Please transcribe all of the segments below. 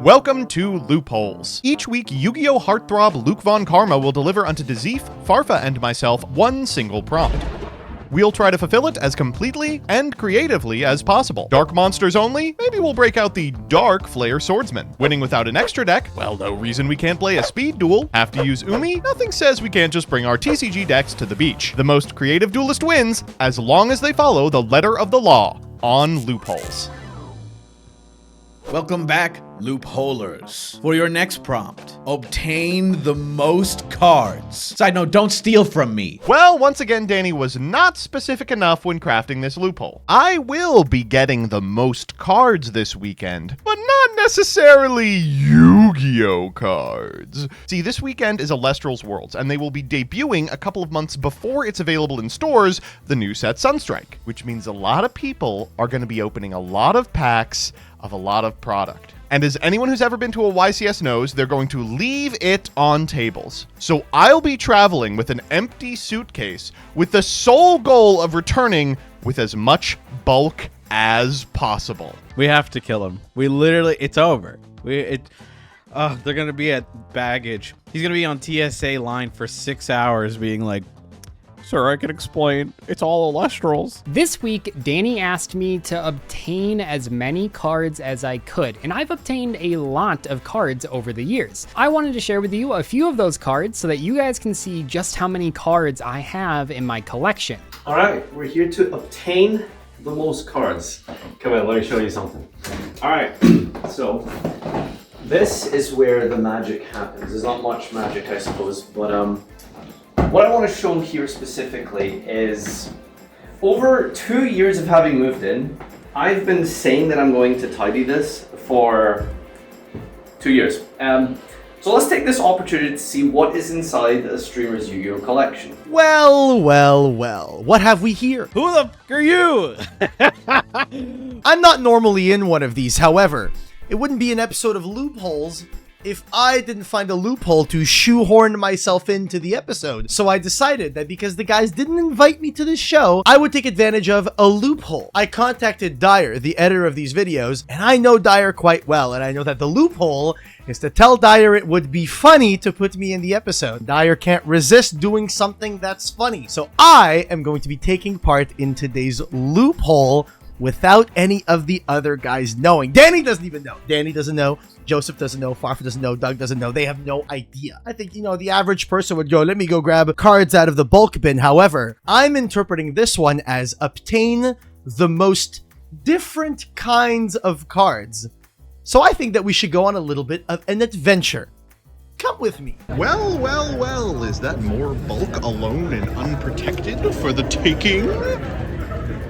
Welcome to Loopholes. Each week, Yu-Gi-Oh! Heartthrob Luke Von Karma will deliver unto Dazif, Farfa, and myself one single prompt. We'll try to fulfill it as completely and creatively as possible. Dark monsters only? Maybe we'll break out the Dark Flayer Swordsman. Winning without an extra deck? Well, no reason we can't play a speed duel. Have to use Umi? Nothing says we can't just bring our TCG decks to the beach. The most creative duelist wins, as long as they follow the letter of the law on Loopholes. Welcome back, Loopholers. For your next prompt, obtain the most cards. Side note, don't steal from me. Well, once again, Danny was not specific enough when crafting this loophole. I will be getting the most cards this weekend, but not necessarily Yu-Gi-Oh! Cards. See, this weekend is Alestral's Worlds, and they will be debuting a couple of months before it's available in stores, the new set Sunstrike, which means a lot of people are going to be opening a lot of packs of a lot of product. And as anyone who's ever been to a YCS knows, they're going to leave it on tables. So I'll be traveling with an empty suitcase with the sole goal of returning with as much bulk as possible. We have to kill him. We literally, it's over. They're gonna be at baggage. He's gonna be on TSA line for 6 hours being like, "Sir, I can explain. It's all Alestrals." This week, Danny asked me to obtain as many cards as I could, and I've obtained a lot of cards over the years. I wanted to share with you a few of those cards so that you guys can see just how many cards I have in my collection. All right, we're here to obtain the most cards. Come on, let me show you something. All right, so this is where the magic happens. There's not much magic, I suppose, but what I want to show here specifically is over 2 years of having moved in, I've been saying that I'm going to tidy this for 2 years. So let's take this opportunity to see what is inside a streamer's Yu-Gi-Oh! Collection. Well, what have we here? Who the f*** are you? I'm not normally in one of these, however, it wouldn't be an episode of Loopholes if I didn't find a loophole to shoehorn myself into the episode. So I decided that because the guys didn't invite me to this show, I would take advantage of a loophole. I contacted Dyer, the editor of these videos, and I know Dyer quite well, and I know that the loophole is to tell Dyer it would be funny to put me in the episode. Dyer can't resist doing something that's funny. So I am going to be taking part in today's loophole without any of the other guys knowing. Danny doesn't even know. Danny doesn't know. Joseph doesn't know. Farfa doesn't know. Doug doesn't know. They have no idea. I think, the average person would go, let me go grab cards out of the bulk bin. However, I'm interpreting this one as obtain the most different kinds of cards. So I think that we should go on a little bit of an adventure. Come with me. Well, is that more bulk alone and unprotected for the taking?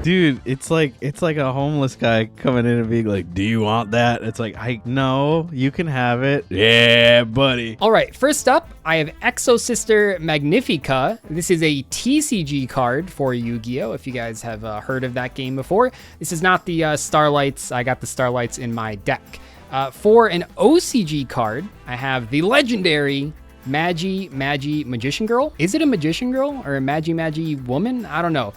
Dude, it's like a homeless guy coming in and being like, "Do you want that?" It's like, no, you can have it. Yeah, buddy. All right, first up, I have Exosister Magnifica. This is a TCG card for Yu-Gi-Oh! If you guys have heard of that game before. This is not the Starlights. I got the Starlights in my deck. For an OCG card, I have the legendary Magi Magician Girl. Is it a Magician Girl or a Magi Woman? I don't know.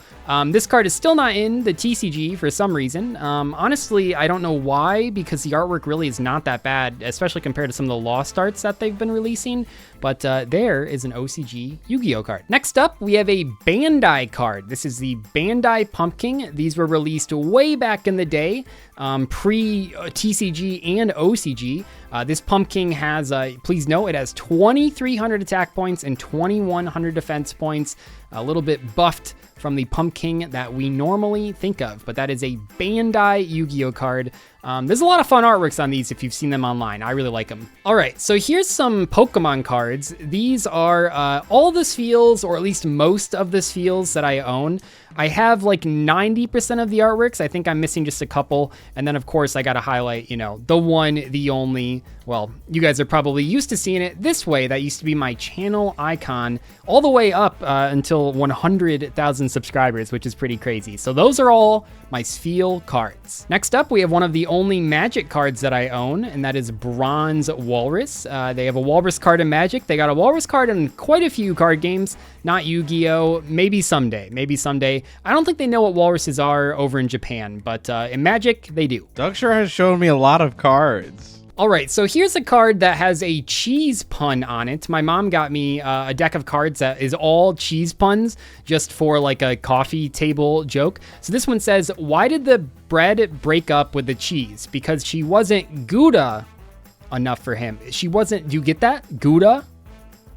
This card is still not in the TCG for some reason. Honestly, I don't know why, because the artwork really is not that bad, especially compared to some of the Lost Arts that they've been releasing. But there is an OCG Yu-Gi-Oh! Card. Next up, we have a Bandai card. This is the Bandai Pumpkin. These were released way back in the day, pre-TCG and OCG. This Pumpkin has, please note, it has 2,300 attack points and 2,100 defense points. A little bit buffed from the Pumpkin that we normally think of, but that is a Bandai Yu-Gi-Oh! Card. There's a lot of fun artworks on these if you've seen them online. I really like them. All right, so here's some Pokemon cards. These are all the Spheals, or at least most of the Spheals that I own. I have like 90% of the artworks. I think I'm missing just a couple. And then of course I got to highlight, the one, the only, well, you guys are probably used to seeing it this way. That used to be my channel icon all the way up until 100,000 subscribers, which is pretty crazy. So those are all my Spheal cards. Next up, we have one of the only Magic cards that I own, and that is Bronze Walrus. They have a Walrus card in Magic. They got a Walrus card in quite a few card games, not Yu-Gi-Oh! Maybe someday. I don't think they know what walruses are over in Japan, but in Magic, they do. Doug sure has shown me a lot of cards. All right, so here's a card that has a cheese pun on it. My mom got me a deck of cards that is all cheese puns just for like a coffee table joke. So this one says, why did the bread break up with the cheese? Because she wasn't Gouda enough for him. She wasn't, do you get that? Gouda?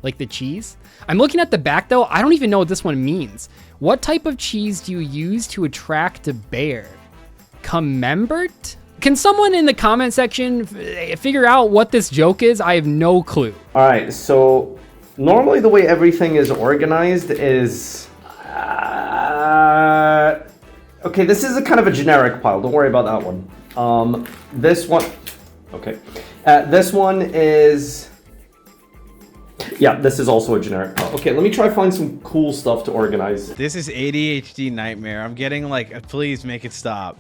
Like the cheese? I'm looking at the back though. I don't even know what this one means. What type of cheese do you use to attract a bear? Camembert? Can someone in the comment section figure out what this joke is? I have no clue. All right, so normally the way everything is organized is... okay, this is a kind of a generic pile. Don't worry about that one. This one... Okay. This one is... Yeah, this is also a generic pile. Okay, let me try find some cool stuff to organize. This is ADHD nightmare. I'm getting like, please make it stop.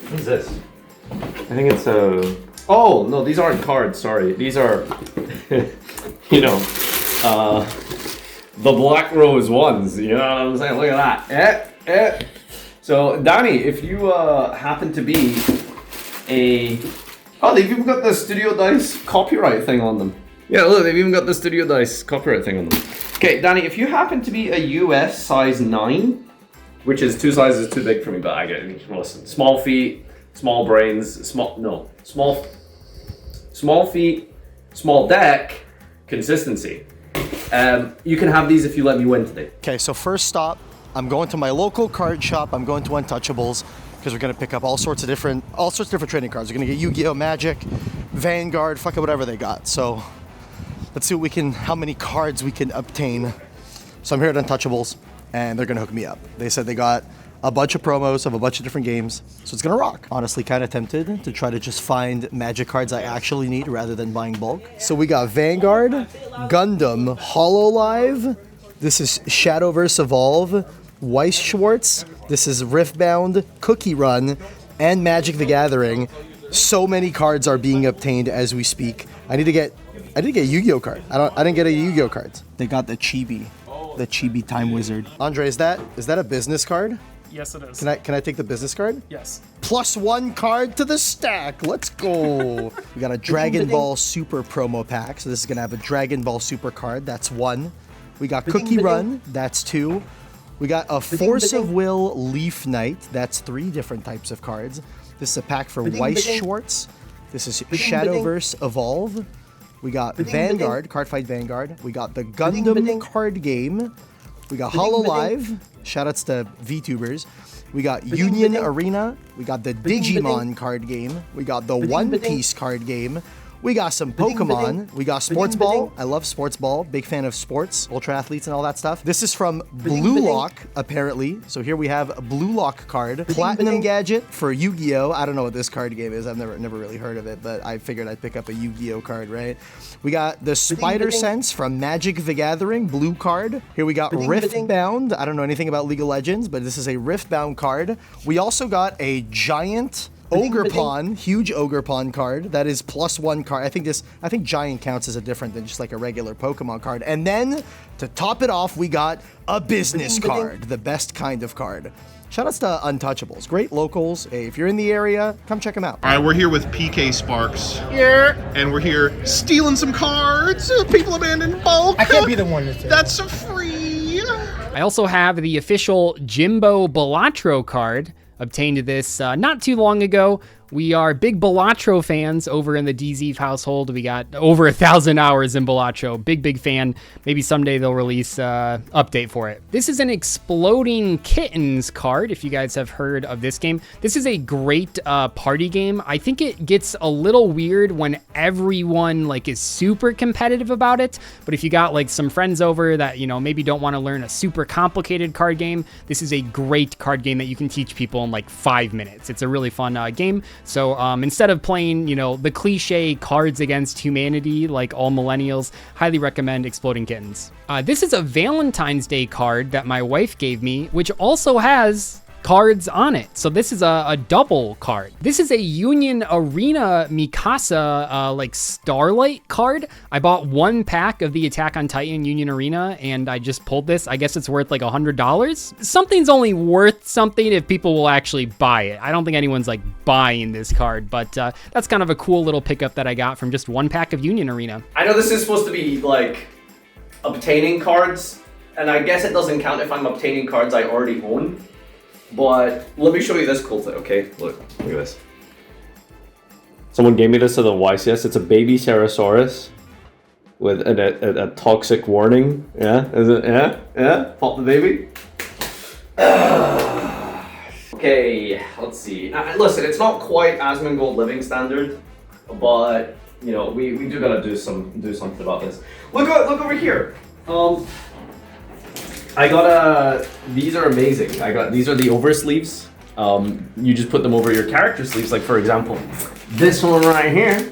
What is this? I think it's a... Oh, no, these aren't cards, sorry. These are, you know, the Black Rose ones. You know what I'm saying? Look at that. So, Danny, if you happen to be a... Oh, they've even got the Studio Dice copyright thing on them. Yeah, look, they've even got the Studio Dice copyright thing on them. Okay, Danny, if you happen to be a US size 9, which is 2 sizes too big for me, but I get it. Listen, small feet, small brains, small feet, small deck, consistency. You can have these if you let me win today. Okay, so first stop, I'm going to my local card shop. I'm going to Untouchables because we're gonna pick up all sorts of different trading cards. We're gonna get Yu-Gi-Oh, Magic, Vanguard, fuck it, whatever they got. So let's see how many cards we can obtain. So I'm here at Untouchables, and they're gonna hook me up. They said they got a bunch of promos of a bunch of different games, so it's gonna rock. Honestly, kind of tempted to try to just find Magic cards I actually need rather than buying bulk. So we got Vanguard, Gundam, Hololive. This is Shadowverse Evolve, Weiss Schwartz. This is Riftbound, Cookie Run, and Magic the Gathering. So many cards are being obtained as we speak. I need to get a Yu-Gi-Oh card. I didn't get a Yu-Gi-Oh cards. They got the Chibi Time Wizard. Andre, is that a business card? Yes, it is. Can I take the business card? Yes. +1 card to the stack. Let's go. We got a Dragon Ball Super promo pack. So this is gonna have a Dragon Ball Super card. That's 1. We got Cookie Run. That's 2. We got a Force of Will Leaf Knight. That's 3 different types of cards. This is a pack for Weiss Schwartz. This is Shadowverse Evolve. We got Vanguard, Cardfight Vanguard. We got the Gundam card game. We got Hololive. Shoutouts to VTubers. We got Union Arena. We got the Digimon card game. We got the One Piece card game. We got some Pokemon. We got Sports Ball. I love Sports Ball. Big fan of sports, ultra athletes, and all that stuff. This is from Blue Lock, apparently. So here we have a Blue Lock card. Platinum Gadget for Yu-Gi-Oh. I don't know what this card game is. I've never really heard of it, but I figured I'd pick up a Yu-Gi-Oh card, right? We got the Spider Sense from Magic the Gathering, blue card. Here we got Riftbound. I don't know anything about League of Legends, but this is a Riftbound card. We also got a giant Ogre Pawn, huge Ogre Pawn card. That is +1 card. I think Giant counts as a different than just like a regular Pokemon card. And then to top it off, we got a business card, the best kind of card. Shoutouts to Untouchables, great locals. Hey, if you're in the area, come check them out. All right, we're here with PK Sparks. Yeah. And we're here stealing some cards. People abandoned bulk. I can't be the one that's... That's free. I also have the official Jimbo Balatro card. Obtained this not too long ago. We are big Balatro fans over in the DZ household. We got over 1,000 hours in Balatro. Big fan. Maybe someday they'll release update for it. This is an Exploding Kittens card, if you guys have heard of this game. This is a great party game. I think it gets a little weird when everyone like is super competitive about it. But if you got like some friends over that, you know, maybe don't want to learn a super complicated card game, this is a great card game that you can teach people in like 5 minutes. It's a really fun game. So instead of playing, you know, the cliche Cards Against Humanity like all millennials, highly recommend Exploding Kittens. This is a Valentine's Day card that my wife gave me, which also has cards on it. So this is a double card. This is a Union Arena Mikasa like Starlight card. I bought 1 pack of the Attack on Titan Union Arena and I just pulled this. I guess it's worth like $100. Something's only worth something if people will actually buy it. I don't think anyone's like buying this card, but that's kind of a cool little pickup that I got from just 1 pack of Union Arena. I know this is supposed to be like obtaining cards, and I guess it doesn't count if I'm obtaining cards I already own. But let me show you this cool thing, okay? Look at this. Someone gave me this at the YCS. It's a baby Ceratosaurus with a toxic warning. Yeah, is it? Yeah. Pop the baby. Okay, let's see. Listen, it's not quite Asmongold living standard, but you know we do gotta do something about this. Look over here. I got these are amazing. These are the oversleeves. You just put them over your character sleeves. Like for example, this one right here.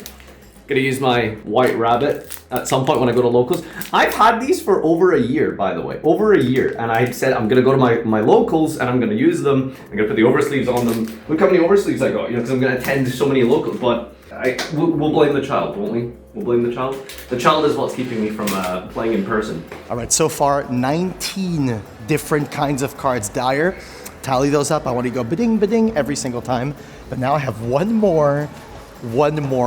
Gonna use my white rabbit at some point when I go to locals. I've had these for over a year, by the way, over a year. And I said I'm gonna go to my locals and I'm gonna use them. I'm gonna put the oversleeves on them. Look how many oversleeves I got, you know, because I'm gonna attend so many locals. But we'll blame the child, won't we? We'll blame the child. The child is what's keeping me from playing in person. All right, so far 19 different kinds of cards. Dyer, tally those up. I want to go ba-ding, ba-ding every single time. But now I have one more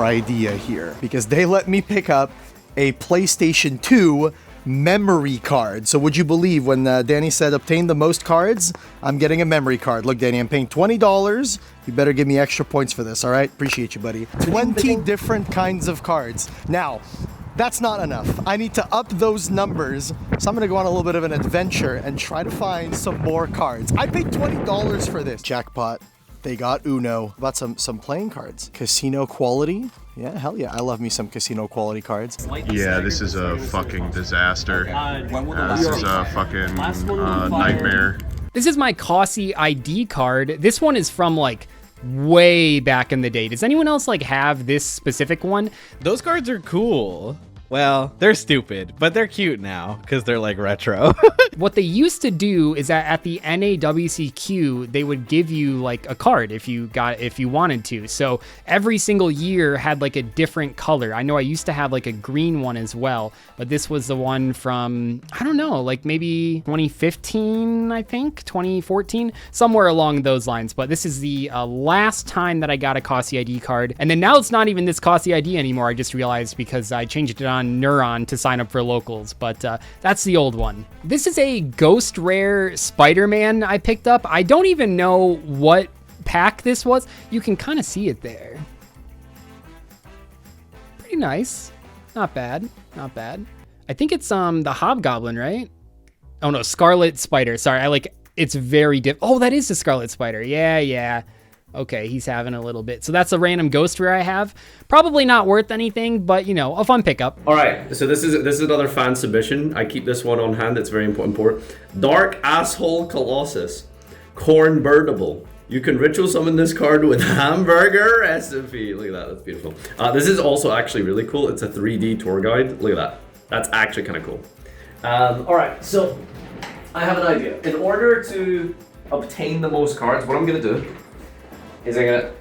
idea here because they let me pick up a PlayStation 2 memory card. So would you believe when Danny said obtain the most cards, I'm getting a memory card. Look, Danny, I'm paying $20. You better give me extra points for this, all right? Appreciate you, buddy. 20 different kinds of cards. Now, that's not enough. I need to up those numbers. So I'm gonna go on a little bit of an adventure and try to find some more cards. I paid $20 for this. Jackpot. They got Uno. About some playing cards. Casino quality. Yeah, hell yeah. I love me some casino quality cards. Yeah, this is a fucking disaster. This is a fucking nightmare. This is my Cossi ID card. This one is from like way back in the day. Does anyone else like have this specific one? Those cards are cool. Well, they're stupid, but they're cute now because they're like retro. What they used to do is that at the NAWCQ, they would give you like a card if you wanted to. So every single year had like a different color. I know I used to have like a green one as well, but this was the one from, I don't know, like maybe 2015, I think, 2014, somewhere along those lines. But this is the last time that I got a Cossi ID card. And then now it's not even this Cossi ID anymore. I just realized because I changed it on Neuron to sign up for locals, but that's the old one. This is a ghost rare Spider-Man I picked up. I don't even know what pack this was. You can kind of see it there. Pretty nice. Not bad. Not bad. I think it's the Hobgoblin, right? Oh no, Scarlet Spider. Sorry, it's very oh, that is the Scarlet Spider. Yeah. Okay, he's having a little bit. So that's a random ghost rare I have. Probably not worth anything, but you know, a fun pickup. All right, so this is another fan submission. I keep this one on hand. It's very important. Dark Asshole Colossus, Corn Birdable. You can ritual summon this card with hamburger SMP. Look at that, that's beautiful. This is also actually really cool. It's a 3D tour guide. Look at that. That's actually kind of cool. All right, so I have an idea. In order to obtain the most cards, what I'm gonna do is I'm gonna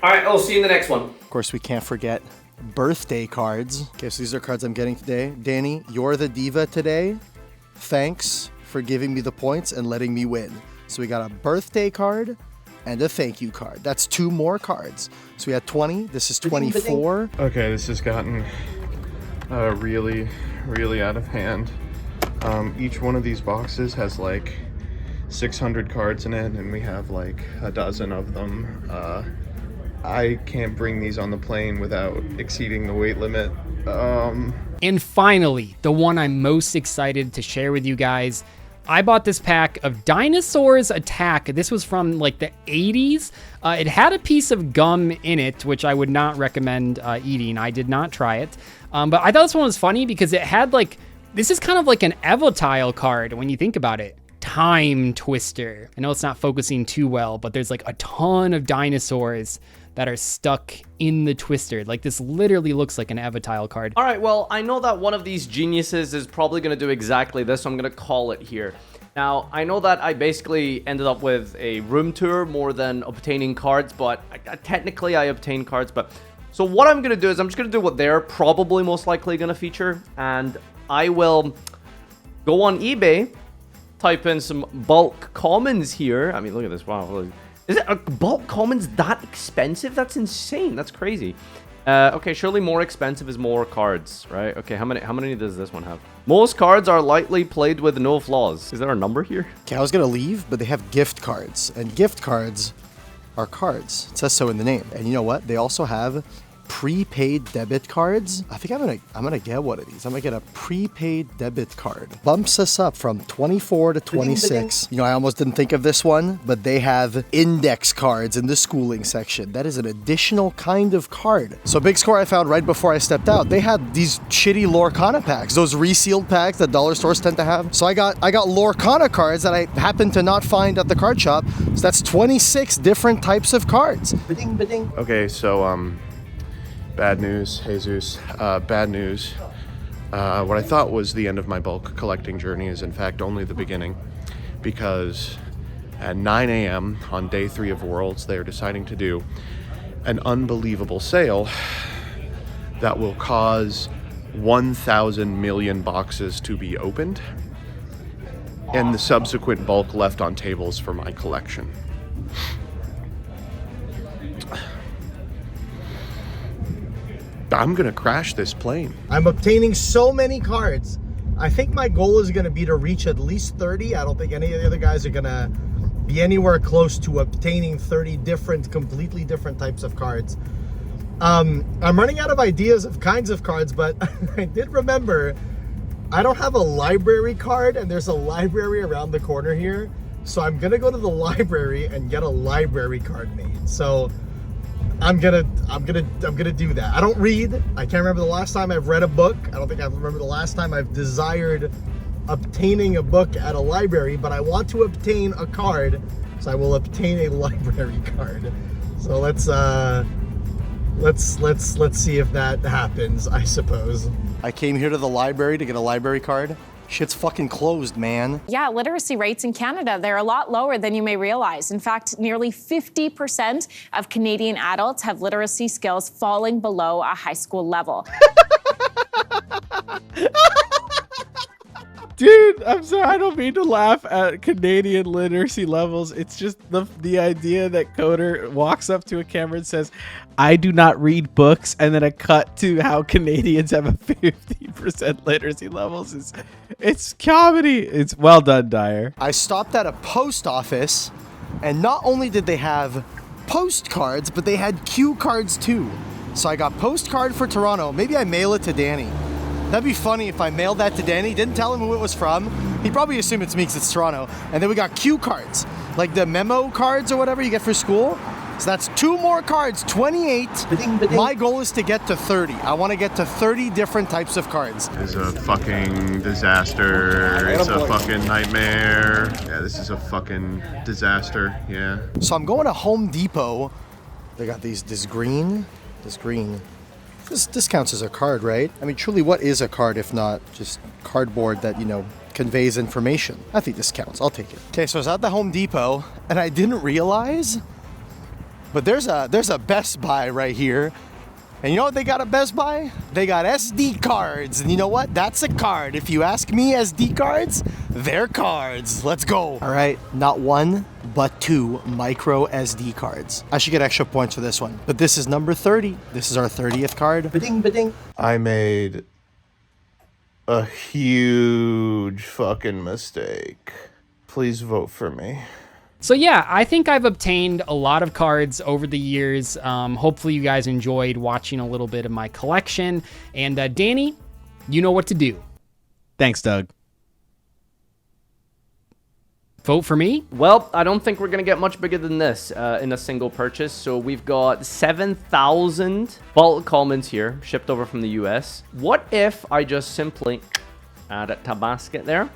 all right, I'll see you in the next one. Of course, we can't forget birthday cards. Okay, so these are cards I'm getting today. Danny, you're the diva today. Thanks for giving me the points and letting me win. So we got a birthday card and a thank you card. That's 2 more cards. So we had 20. This is 24. Okay, this has gotten really, really out of hand. Each one of these boxes has like 600 cards in it, and we have like a dozen of them. I can't bring these on the plane without exceeding the weight limit. And finally, the one I'm most excited to share with you guys, I bought this pack of Dinosaurs Attack. This was from like the 80s. It had a piece of gum in it, which I would not recommend eating. I did not try it. But I thought this one was funny because it had like, this is kind of like an Evotile card when you think about it. Time Twister. I know it's not focusing too well, but there's like a ton of dinosaurs that are stuck in the twister. Like this literally looks like an Evotile card. All right, well, I know that one of these geniuses is probably going to do exactly this, so I'm going to call it here. Now, I know that I basically ended up with a room tour more than obtaining cards, but technically I obtained cards. But so what I'm going to do is I'm just going to do what they're probably most likely going to feature, and I will go on eBay, type in some bulk commons here. I mean, look at this. Wow. Is it bulk commons that expensive? That's insane. That's crazy. Okay, surely more expensive is more cards, right? Okay, how many does this one have? Most cards are lightly played with no flaws. Is there a number here? Okay, I was gonna leave, but they have gift cards, and gift cards are cards. It says so in the name. And you know what? They also have prepaid debit cards. I think I'm gonna get one of these. I'm gonna get a prepaid debit card. Bumps us up from 24 to 26. You know, I almost didn't think of this one, but they have index cards in the schooling section. That is an additional kind of card. So Big Score I found right before I stepped out. They had these shitty Lorcana packs, those resealed packs that dollar stores tend to have. So I got Lorcana cards that I happened to not find at the card shop. So that's 26 different types of cards. Okay, so bad news, Jesus. Bad news. What I thought was the end of my bulk collecting journey is in fact only the beginning, because at 9 a.m. on day 3 of Worlds, they are deciding to do an unbelievable sale that will cause 1,000 million boxes to be opened and the subsequent bulk left on tables for my collection. I'm gonna crash this plane. I'm obtaining so many cards. I think my goal is gonna be to reach at least 30. I don't think any of the other guys are gonna be anywhere close to obtaining 30 completely different types of cards. I'm running out of ideas of kinds of cards, but I did remember I don't have a library card, and there's a library around the corner here. So I'm gonna go to the library and get a library card made. So I'm gonna do that. I don't read. I can't remember the last time I've read a book. I don't think I remember the last time I've desired obtaining a book at a library, but I want to obtain a card, so I will obtain a library card. So let's see if that happens, I suppose. I came here to the library to get a library card. Shit's fucking closed, man. Yeah, literacy rates in Canada, they're a lot lower than you may realize. In fact, nearly 50% of Canadian adults have literacy skills falling below a high school level. Dude, I'm sorry. I don't mean to laugh at Canadian literacy levels. It's just the idea that Coder walks up to a camera and says, I do not read books, and then a cut to how Canadians have a 50% literacy levels. It's comedy. It's well done, Dyer. I stopped at a post office, and not only did they have postcards, but they had cue cards too. So I got postcard for Toronto. Maybe I mail it to Danny. That'd be funny if I mailed that to Danny, didn't tell him who it was from. He'd probably assume it's me because it's Toronto. And then we got cue cards, like the memo cards or whatever you get for school. So that's 2 more cards, 28. My goal is to get to 30. I want to get to 30 different types of cards. This is a fucking disaster. It's a fucking nightmare. Yeah, this is a fucking disaster. Yeah. So I'm going to Home Depot. They got this green. This counts as a card, right? I mean, truly, what is a card if not just cardboard that, conveys information? I think this counts. I'll take it. Okay, so I was at the Home Depot, and I didn't realize, but there's a Best Buy right here. And you know what they got at Best Buy? They got SD cards. And you know what? That's a card. If you ask me, SD cards, they're cards. Let's go. All right, not 1, but 2 micro SD cards. I should get extra points for this one. But this is number 30. This is our 30th card. Ba-ding. I made a huge fucking mistake. Please vote for me. So yeah, I think I've obtained a lot of cards over the years. Hopefully you guys enjoyed watching a little bit of my collection. And Danny, you know what to do. Thanks, Doug. Vote for me. Well, I don't think we're gonna get much bigger than this in a single purchase. So we've got 7,000 bulk comments here, shipped over from the US. What if I just simply add it to basket there?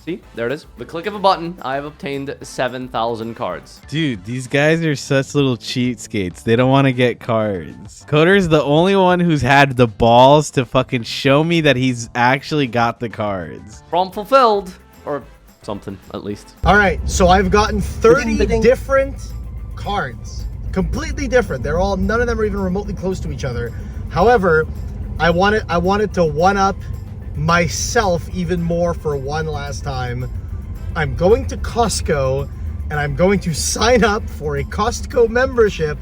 See, there it is. The click of a button, I have obtained 7,000 cards. Dude, these guys are such little cheatskates. They don't want to get cards. Coder's the only one who's had the balls to fucking show me that he's actually got the cards. Prompt fulfilled, or something at least. All right, so I've gotten 30 different cards, completely different. None of them are even remotely close to each other. However, I wanted to one up myself even more for one last time. I'm going to Costco and I'm going to sign up for a Costco membership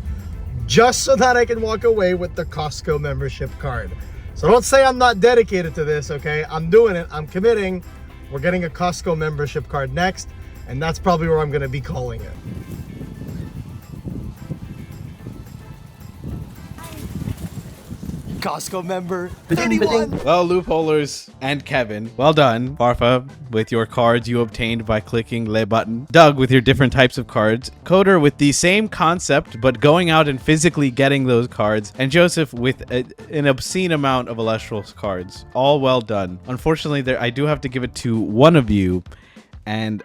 just so that I can walk away with the Costco membership card. So don't say I'm not dedicated to this, okay? I'm doing it. I'm committing. We're getting a Costco membership card next, and that's probably where I'm going to be calling it. Costco member. Anyone? Well, Loopholers and Kevin, well done. Farfa, with your cards you obtained by clicking Le button. Doug, with your different types of cards. Coder, with the same concept, but going out and physically getting those cards. And Joseph, with an obscene amount of Elestrals cards. All well done. Unfortunately, I do have to give it to one of you. And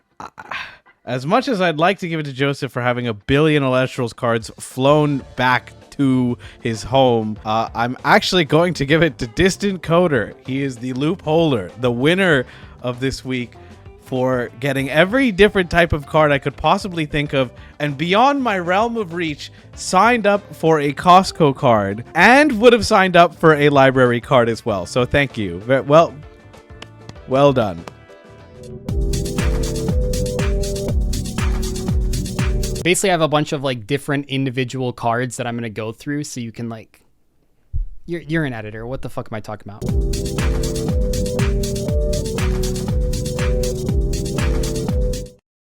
as much as I'd like to give it to Joseph for having 1 billion Elestrals cards flown back to his home, I'm actually going to give it to Distant Coder. He is the loopholer, the winner of this week, for getting every different type of card I could possibly think of, and beyond my realm of reach, signed up for a Costco card, and would have signed up for a library card as well. So thank you. Well done. Basically, I have a bunch of like different individual cards that I'm going to go through so you can like, you're an editor. What the fuck am I talking about?